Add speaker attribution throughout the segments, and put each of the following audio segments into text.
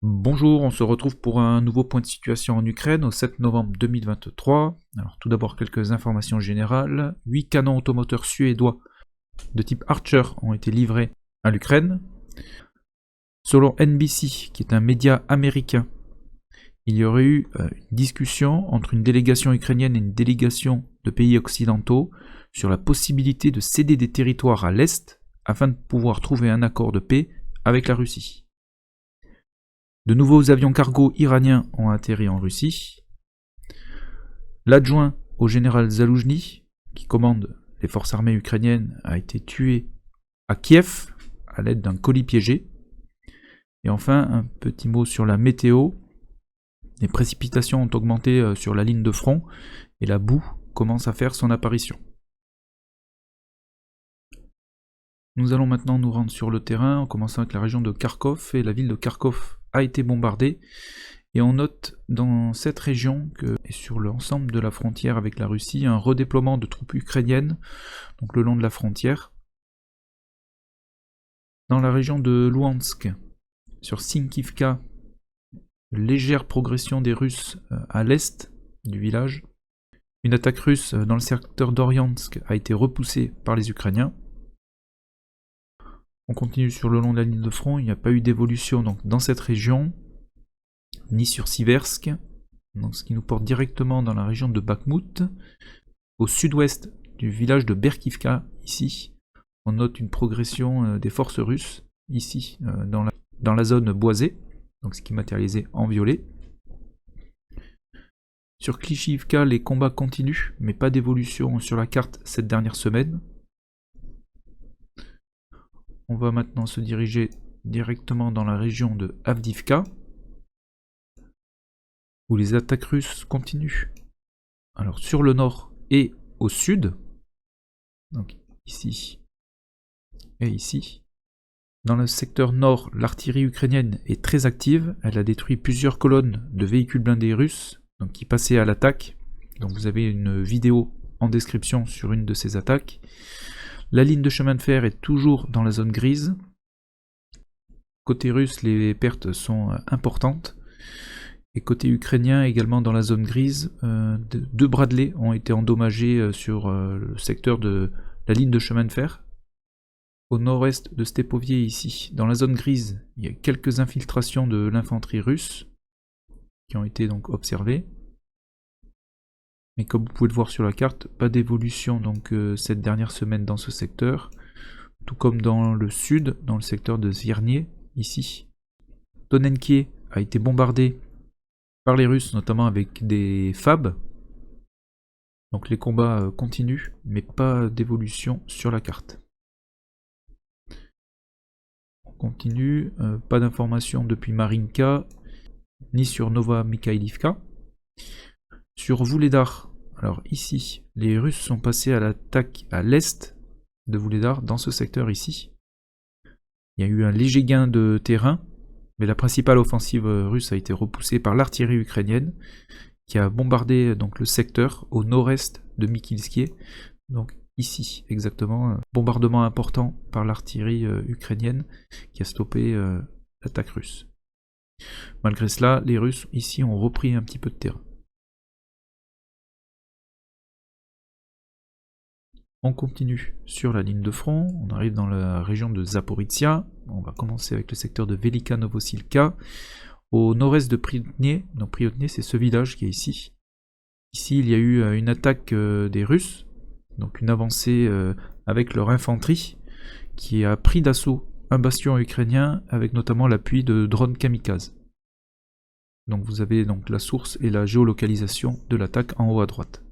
Speaker 1: Bonjour, on se retrouve pour un nouveau point de situation en Ukraine au 7 novembre 2023. Alors tout d'abord quelques informations générales. 8 canons automoteurs suédois de type Archer ont été livrés à l'Ukraine. Selon NBC, qui est un média américain, il y aurait eu une discussion entre une délégation ukrainienne et une délégation de pays occidentaux sur la possibilité de céder des territoires à l'Est afin de pouvoir trouver un accord de paix avec la Russie. De nouveaux avions cargo iraniens ont atterri en Russie. L'adjoint au général Zaloujny, qui commande les forces armées ukrainiennes, a été tué à Kiev à l'aide d'un colis piégé. Et enfin, un petit mot sur la météo. Les précipitations ont augmenté sur la ligne de front et la boue commence à faire son apparition. Nous allons maintenant nous rendre sur le terrain en commençant avec la région de Kharkov, et la ville de Kharkov a été bombardée, et on note dans cette région que, et sur l'ensemble de la frontière avec la Russie, un redéploiement de troupes ukrainiennes, donc le long de la frontière. Dans la région de Luhansk, sur Sinkivka, légère progression des Russes à l'est du village. Une attaque russe dans le secteur d'Oriansk a été repoussée par les Ukrainiens. On continue sur le long de la ligne de front, il n'y a pas eu d'évolution donc dans cette région, ni sur Siversk, donc ce qui nous porte directement dans la région de Bakhmut. Au sud-ouest du village de Berkivka, ici, on note une progression des forces russes, ici, dans la zone boisée, donc ce qui est matérialisé en violet. Sur Klishivka, les combats continuent, mais pas d'évolution sur la carte cette dernière semaine. On va maintenant se diriger directement dans la région de Avdiivka, où les attaques russes continuent. Alors sur le nord et au sud, donc ici et ici. Dans le secteur nord, l'artillerie ukrainienne est très active. Elle a détruit plusieurs colonnes de véhicules blindés russes donc qui passaient à l'attaque. Donc vous avez une vidéo en description sur une de ces attaques. La ligne de chemin de fer est toujours dans la zone grise. Côté russe, les pertes sont importantes. Et côté ukrainien, également dans la zone grise, 2 Bradley ont été endommagés sur le secteur de la ligne de chemin de fer. Au nord-est de Stepovier, ici, dans la zone grise, il y a quelques infiltrations de l'infanterie russe qui ont été donc observées. Mais comme vous pouvez le voir sur la carte, pas d'évolution donc cette dernière semaine dans ce secteur, tout comme dans le sud, dans le secteur de Zviernie, ici. Tonenkié a été bombardé par les Russes, notamment avec des FAB. Donc les combats continuent, mais pas d'évolution sur la carte. On continue, pas d'informations depuis Marinka, ni sur Nova Mikhailivka. Sur Vuhledar, alors ici, les Russes sont passés à l'attaque à l'est de Vuhledar, dans ce secteur ici. Il y a eu un léger gain de terrain, mais la principale offensive russe a été repoussée par l'artillerie ukrainienne, qui a bombardé donc le secteur au nord-est de Mikilskié, donc ici exactement, bombardement important par l'artillerie ukrainienne qui a stoppé l'attaque russe. Malgré cela, les Russes ici ont repris un petit peu de terrain. On continue sur la ligne de front, on arrive dans la région de Zaporizhia, on va commencer avec le secteur de Velika Novosilka, au nord-est de Priotny, donc Priotny c'est ce village qui est ici. Ici il y a eu une attaque des Russes, donc une avancée avec leur infanterie, qui a pris d'assaut un bastion ukrainien avec notamment l'appui de drones kamikazes. Donc vous avez donc la source et la géolocalisation de l'attaque en haut à droite.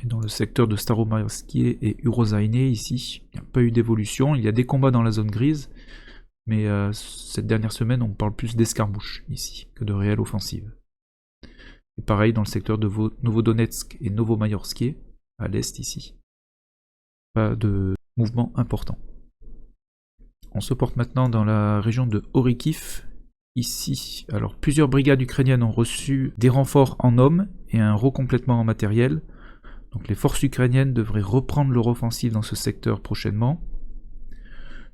Speaker 1: Et dans le secteur de Staromayerskie et Urozaine, ici, il n'y a pas eu d'évolution. Il y a des combats dans la zone grise, mais cette dernière semaine, on parle plus d'escarmouches ici que de réelle offensive. Et pareil dans le secteur de Novodonetsk et Novomayorskie, à l'est ici. Pas de mouvement important. On se porte maintenant dans la région de Orikiv. Ici, alors plusieurs brigades ukrainiennes ont reçu des renforts en hommes et un recomplètement en matériel. Donc les forces ukrainiennes devraient reprendre leur offensive dans ce secteur prochainement.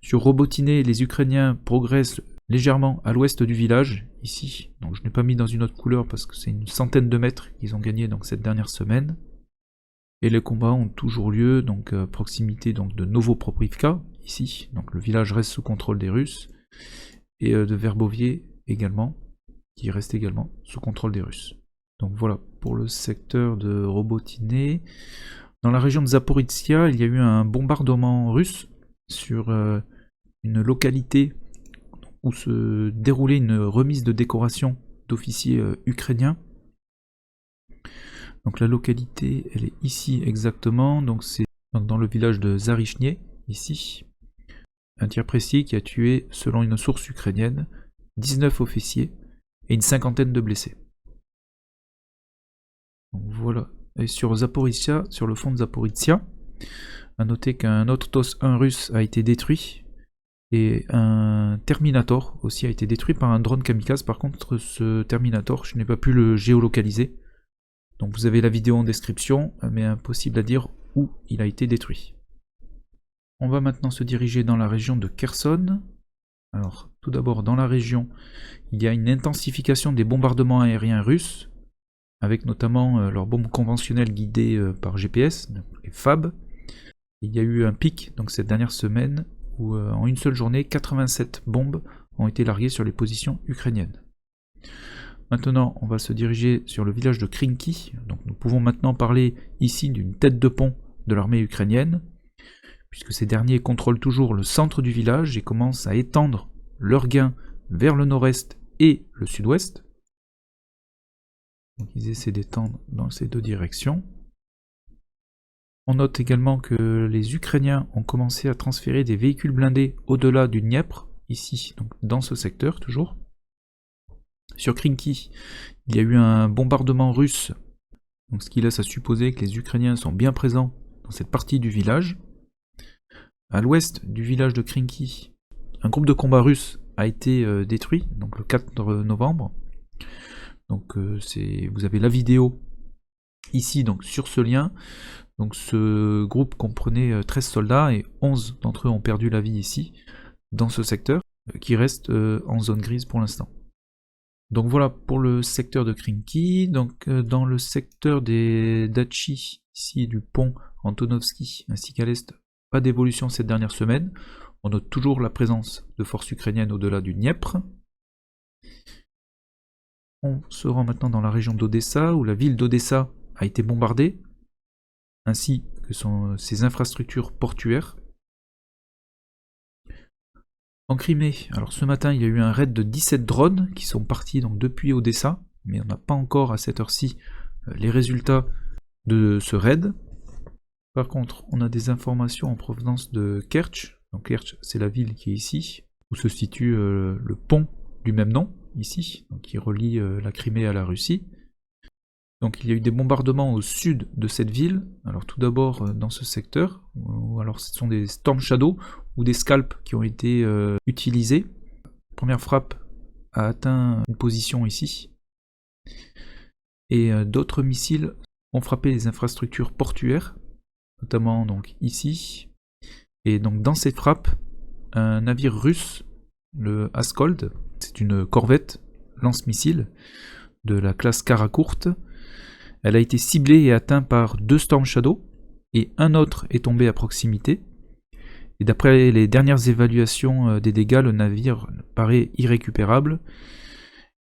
Speaker 1: Sur Robotiné, les Ukrainiens progressent légèrement à l'ouest du village, ici. Donc je n'ai pas mis dans une autre couleur parce que c'est une centaine de mètres qu'ils ont gagné donc, cette dernière semaine. Et les combats ont toujours lieu donc à proximité donc, de Novoproprivka, ici. Donc le village reste sous contrôle des Russes. Et de Verbovier également, qui reste également sous contrôle des Russes. Donc voilà pour le secteur de Robotiné. Dans la région de Zaporizhia, il y a eu un bombardement russe sur une localité où se déroulait une remise de décoration d'officiers ukrainiens. Donc la localité, elle est ici exactement, donc c'est dans le village de Zarichnie, ici. Un tir précis qui a tué, selon une source ukrainienne, 19 officiers et une cinquantaine de blessés. Donc voilà. Et sur Zaporizhia, sur le fond de Zaporizhia, à noter qu'un autre TOS-1 russe a été détruit et un Terminator aussi a été détruit par un drone kamikaze. Par contre, ce Terminator, je n'ai pas pu le géolocaliser. Donc vous avez la vidéo en description, mais impossible à dire où il a été détruit. On va maintenant se diriger dans la région de Kherson. Alors, tout d'abord, dans la région, il y a une intensification des bombardements aériens russes, avec notamment leurs bombes conventionnelles guidées par GPS, les FAB. Il y a eu un pic donc, cette dernière semaine, où en une seule journée, 87 bombes ont été larguées sur les positions ukrainiennes. Maintenant, on va se diriger sur le village de Krinky. Donc, nous pouvons maintenant parler ici d'une tête de pont de l'armée ukrainienne, puisque ces derniers contrôlent toujours le centre du village et commencent à étendre leurs gains vers le nord-est et le sud-ouest. Donc ils essaient d'étendre dans ces deux directions. On note également que les Ukrainiens ont commencé à transférer des véhicules blindés au-delà du Dniepr, ici, donc dans ce secteur toujours. Sur Krinky, il y a eu un bombardement russe, donc ce qui laisse à supposer que les Ukrainiens sont bien présents dans cette partie du village. À l'ouest du village de Krinky, un groupe de combat russe a été détruit, donc le 4 novembre. Donc vous avez la vidéo ici donc sur ce lien. Donc ce groupe comprenait 13 soldats et 11 d'entre eux ont perdu la vie ici, dans ce secteur, qui reste en zone grise pour l'instant. Donc voilà pour le secteur de Krinky. Donc dans le secteur des Datchi, ici du pont Antonovski, ainsi qu'à l'est, pas d'évolution cette dernière semaine. On note toujours la présence de forces ukrainiennes au-delà du Dniepr. On se rend maintenant dans la région d'Odessa, où la ville d'Odessa a été bombardée, ainsi que ses infrastructures portuaires. En Crimée, alors ce matin il y a eu un raid de 17 drones qui sont partis donc depuis Odessa, mais on n'a pas encore à cette heure-ci les résultats de ce raid. Par contre, on a des informations en provenance de Kerch. Donc Kerch, c'est la ville qui est ici, où se situe le pont du même nom, ici, donc qui relie la Crimée à la Russie. Donc il y a eu des bombardements au sud de cette ville. Alors tout d'abord dans ce secteur, où alors ce sont des Storm Shadow ou des scalps qui ont été utilisés. La première frappe a atteint une position ici. Et d'autres missiles ont frappé les infrastructures portuaires, notamment donc ici. Et donc dans cette frappe, un navire russe, le Askold, c'est une corvette lance-missile de la classe Karakourt. Elle a été ciblée et atteinte par 2 Storm Shadow, et un autre est tombé à proximité. Et d'après les dernières évaluations des dégâts, le navire paraît irrécupérable.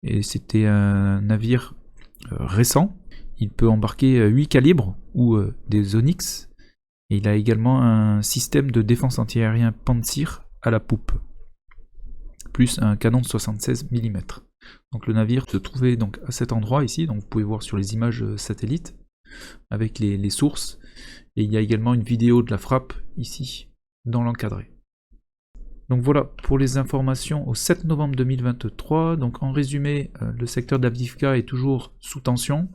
Speaker 1: Et c'était un navire récent. Il peut embarquer 8 calibres ou des Onyx. Et il a également un système de défense antiaérien Pantsir à la poupe, plus un canon de 76 mm. Donc le navire se trouvait donc à cet endroit ici, donc vous pouvez voir sur les images satellites, avec les sources. Et il y a également une vidéo de la frappe ici, dans l'encadré. Donc voilà pour les informations au 7 novembre 2023. Donc en résumé, le secteur d'Avdiivka est toujours sous tension.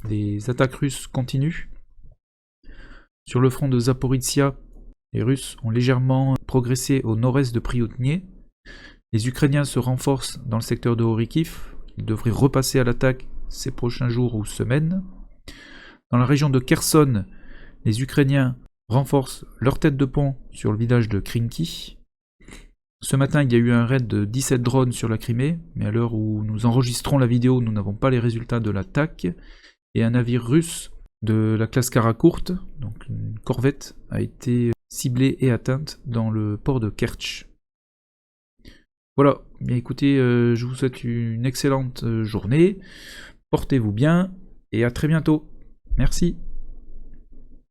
Speaker 1: Les attaques russes continuent. Sur le front de Zaporizhia, les Russes ont légèrement progressé au nord-est de Priotny. Les Ukrainiens se renforcent dans le secteur de Orikiv. Ils devraient repasser à l'attaque ces prochains jours ou semaines. Dans la région de Kherson, les Ukrainiens renforcent leur tête de pont sur le village de Krinky. Ce matin, il y a eu un raid de 17 drones sur la Crimée, mais à l'heure où nous enregistrons la vidéo, nous n'avons pas les résultats de l'attaque. Et un navire russe de la classe Karakourt, donc une corvette, a été ciblée et atteinte dans le port de Kertch. Voilà, bien écoutez, je vous souhaite une excellente journée, portez-vous bien et à très bientôt. Merci.